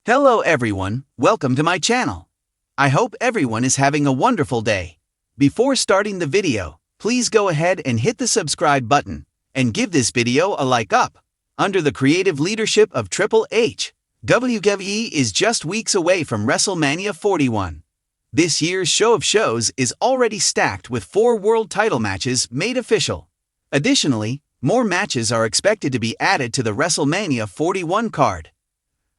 Hello everyone, welcome to my channel. I hope everyone is having a wonderful day. Before starting the video, please go ahead and hit the subscribe button and give this video a like up. Under the creative leadership of Triple H, WWE is just weeks away from WrestleMania 41. This year's show of shows is already stacked with 4 world title matches made official. Additionally, more matches are expected to be added to the WrestleMania 41 card.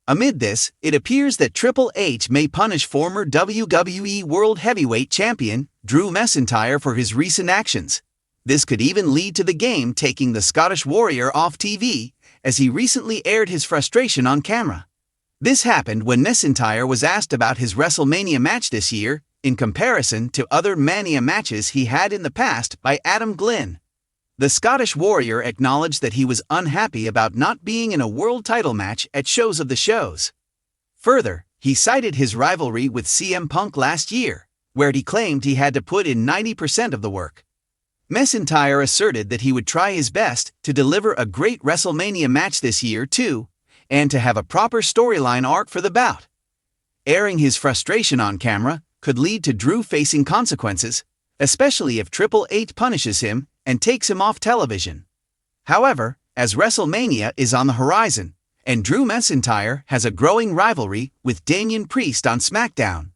Amid this, it appears that Triple H may punish former WWE World Heavyweight Champion Drew McIntyre for his recent actions. This could even lead to the game taking the Scottish Warrior off TV, as he recently aired his frustration on camera. This happened when McIntyre was asked about his WrestleMania match this year, in comparison to other Mania matches he had in the past by Adam Glynn. The Scottish Warrior acknowledged that he was unhappy about not being in a world title match at Shows of the Shows. Further, he cited his rivalry with CM Punk last year, where he claimed he had to put in 90% of the work. McIntyre asserted that he would try his best to deliver a great WrestleMania match this year too, and to have a proper storyline arc for the bout. Airing his frustration on camera could lead to Drew facing consequences, especially if Triple H punishes him and takes him off television. However, as WrestleMania is on the horizon, and Drew McIntyre has a growing rivalry with Damian Priest on SmackDown,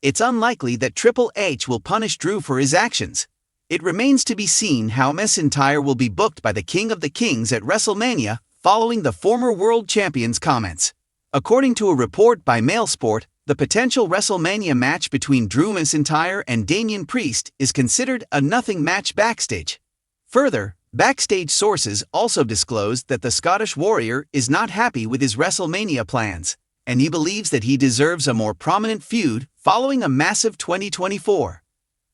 it's unlikely that Triple H will punish Drew for his actions. It remains to be seen how McIntyre will be booked by the King of the Kings at WrestleMania following the former world champion's comments. According to a report by MailSport, the potential WrestleMania match between Drew McIntyre and Damian Priest is considered a nothing match backstage. Further, backstage sources also disclosed that the Scottish Warrior is not happy with his WrestleMania plans, and he believes that he deserves a more prominent feud following a massive 2024.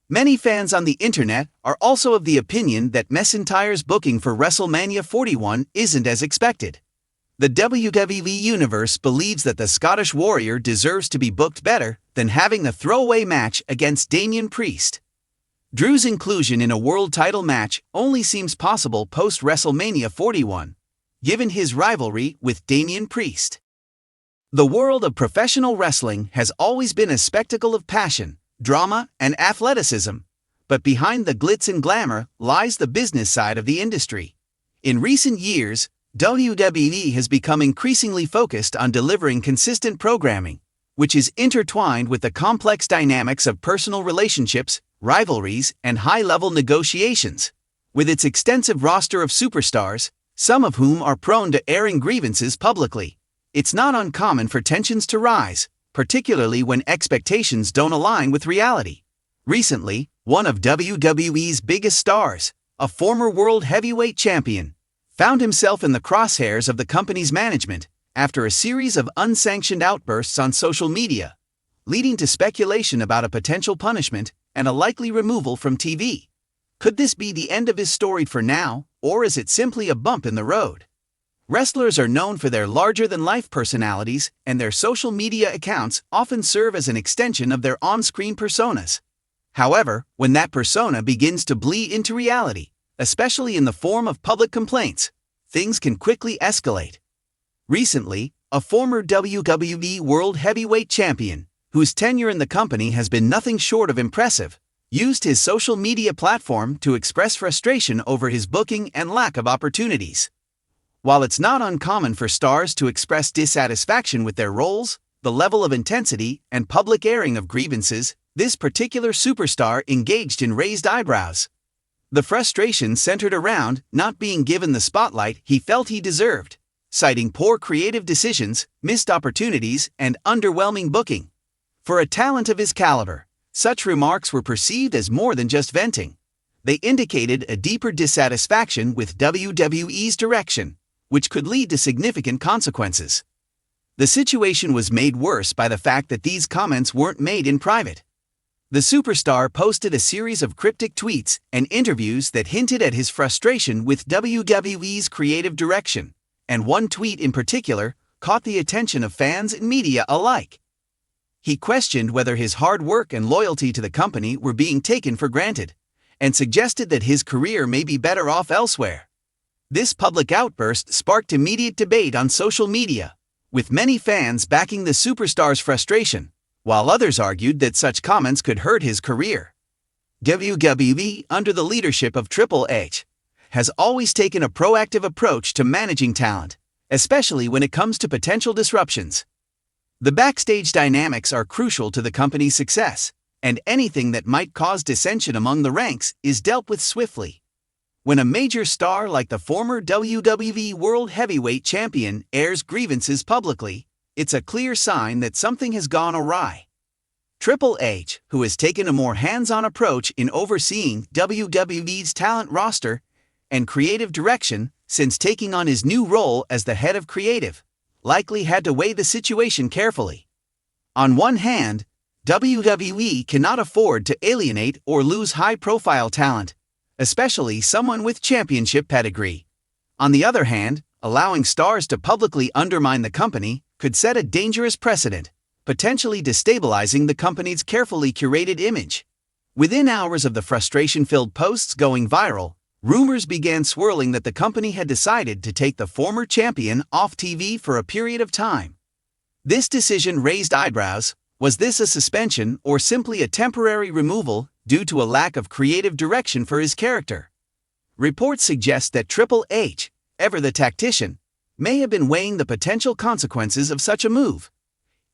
Many fans on the internet are also of the opinion that McIntyre's booking for WrestleMania 41 isn't as expected. The WWE Universe believes that the Scottish Warrior deserves to be booked better than having a throwaway match against Damian Priest. Drew's inclusion in a world title match only seems possible post-WrestleMania 41, given his rivalry with Damian Priest. The world of professional wrestling has always been a spectacle of passion, drama, and athleticism, but behind the glitz and glamour lies the business side of the industry. In recent years, WWE has become increasingly focused on delivering consistent programming, which is intertwined with the complex dynamics of personal relationships, rivalries, and high-level negotiations. With its extensive roster of superstars, some of whom are prone to airing grievances publicly, it's not uncommon for tensions to rise, particularly when expectations don't align with reality. Recently, one of WWE's biggest stars, a former World Heavyweight Champion, found himself in the crosshairs of the company's management after a series of unsanctioned outbursts on social media, leading to speculation about a potential punishment and a likely removal from TV. Could this be the end of his story for now, or is it simply a bump in the road? Wrestlers are known for their larger-than-life personalities, and their social media accounts often serve as an extension of their on-screen personas. However, when that persona begins to bleed into reality, especially in the form of public complaints, things can quickly escalate. Recently, a former WWE World Heavyweight Champion, whose tenure in the company has been nothing short of impressive, used his social media platform to express frustration over his booking and lack of opportunities. While it's not uncommon for stars to express dissatisfaction with their roles, the level of intensity and public airing of grievances, this particular superstar engaged in raised eyebrows. The frustration centered around not being given the spotlight he felt he deserved, citing poor creative decisions, missed opportunities, and underwhelming booking. For a talent of his caliber, such remarks were perceived as more than just venting. They indicated a deeper dissatisfaction with WWE's direction, which could lead to significant consequences. The situation was made worse by the fact that these comments weren't made in private. The superstar posted a series of cryptic tweets and interviews that hinted at his frustration with WWE's creative direction, and one tweet in particular caught the attention of fans and media alike. He questioned whether his hard work and loyalty to the company were being taken for granted, and suggested that his career may be better off elsewhere. This public outburst sparked immediate debate on social media, with many fans backing the superstar's frustration, while others argued that such comments could hurt his career. WWE, under the leadership of Triple H, has always taken a proactive approach to managing talent, especially when it comes to potential disruptions. The backstage dynamics are crucial to the company's success, and anything that might cause dissension among the ranks is dealt with swiftly. When a major star like the former WWE World Heavyweight Champion airs grievances publicly, it's a clear sign that something has gone awry. Triple H, who has taken a more hands-on approach in overseeing WWE's talent roster and creative direction since taking on his new role as the head of creative, likely had to weigh the situation carefully. On one hand, WWE cannot afford to alienate or lose high-profile talent, especially someone with championship pedigree. On the other hand, allowing stars to publicly undermine the company could set a dangerous precedent, potentially destabilizing the company's carefully curated image. Within hours of the frustration-filled posts going viral, rumors began swirling that the company had decided to take the former champion off TV for a period of time. This decision raised eyebrows. Was this a suspension or simply a temporary removal due to a lack of creative direction for his character? Reports suggest that Triple H, ever the tactician, may have been weighing the potential consequences of such a move.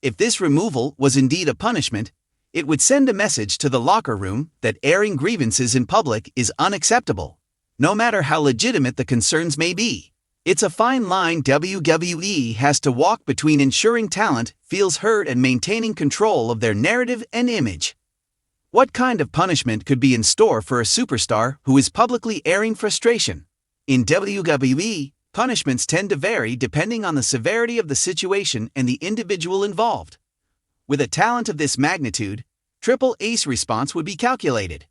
If this removal was indeed a punishment, it would send a message to the locker room that airing grievances in public is unacceptable, no matter how legitimate the concerns may be. It's a fine line WWE has to walk between ensuring talent feels heard and maintaining control of their narrative and image. What kind of punishment could be in store for a superstar who is publicly airing frustration? In WWE, punishments tend to vary depending on the severity of the situation and the individual involved. With a talent of this magnitude, Triple H's response would be calculated.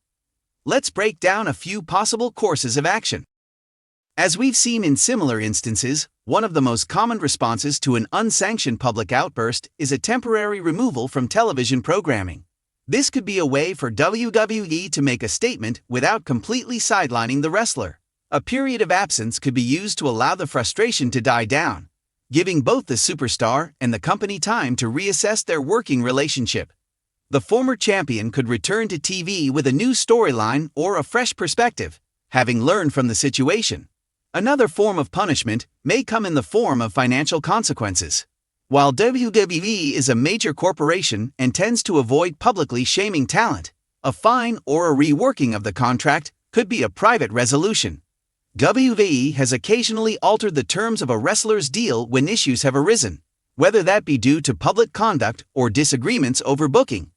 Let's break down a few possible courses of action. As we've seen in similar instances, one of the most common responses to an unsanctioned public outburst is a temporary removal from television programming. This could be a way for WWE to make a statement without completely sidelining the wrestler. A period of absence could be used to allow the frustration to die down, giving both the superstar and the company time to reassess their working relationship. The former champion could return to TV with a new storyline or a fresh perspective, having learned from the situation. Another form of punishment may come in the form of financial consequences. While WWE is a major corporation and tends to avoid publicly shaming talent, a fine or a reworking of the contract could be a private resolution. WWE has occasionally altered the terms of a wrestler's deal when issues have arisen, whether that be due to public conduct or disagreements over booking.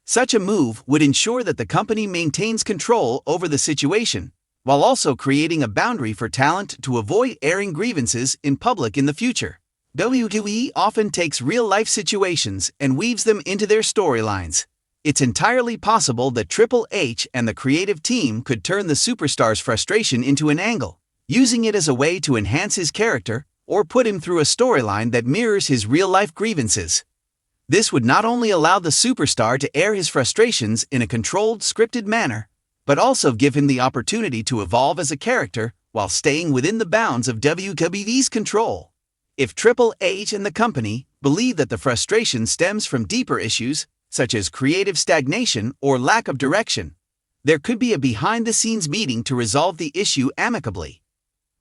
Such a move would ensure that the company maintains control over the situation, while also creating a boundary for talent to avoid airing grievances in public in the future. WWE often takes real-life situations and weaves them into their storylines. It's entirely possible that Triple H and the creative team could turn the superstar's frustration into an angle, using it as a way to enhance his character or put him through a storyline that mirrors his real-life grievances. This would not only allow the superstar to air his frustrations in a controlled, scripted manner, but also give him the opportunity to evolve as a character while staying within the bounds of WWE's control. If Triple H and the company believe that the frustration stems from deeper issues, such as creative stagnation or lack of direction, there could be a behind-the-scenes meeting to resolve the issue amicably.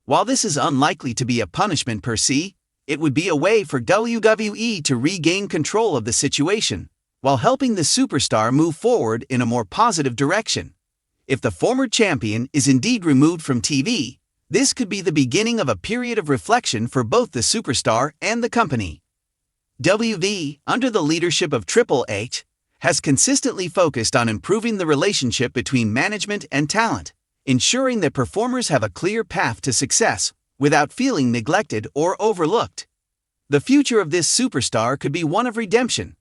While this is unlikely to be a punishment per se, it would be a way for WWE to regain control of the situation, while helping the superstar move forward in a more positive direction. If the former champion is indeed removed from TV, this could be the beginning of a period of reflection for both the superstar and the company. WWE, under the leadership of Triple H, has consistently focused on improving the relationship between management and talent, ensuring that performers have a clear path to success without feeling neglected or overlooked. The future of this superstar could be one of redemption.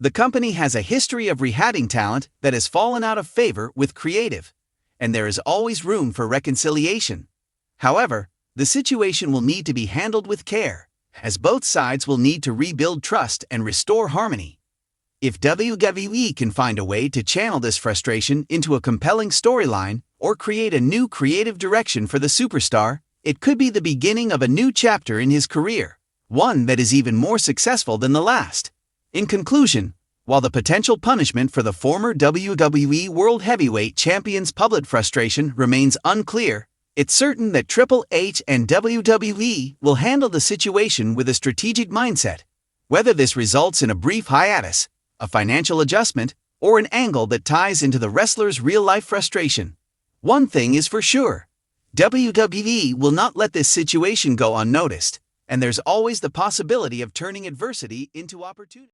The company has a history of rehashing talent that has fallen out of favor with creative, and there is always room for reconciliation. However, the situation will need to be handled with care, as both sides will need to rebuild trust and restore harmony. If WWE can find a way to channel this frustration into a compelling storyline or create a new creative direction for the superstar, it could be the beginning of a new chapter in his career, one that is even more successful than the last. In conclusion, while the potential punishment for the former WWE World Heavyweight Champion's public frustration remains unclear, it's certain that Triple H and WWE will handle the situation with a strategic mindset. Whether this results in a brief hiatus, a financial adjustment, or an angle that ties into the wrestler's real-life frustration, one thing is for sure: WWE will not let this situation go unnoticed, and there's always the possibility of turning adversity into opportunity.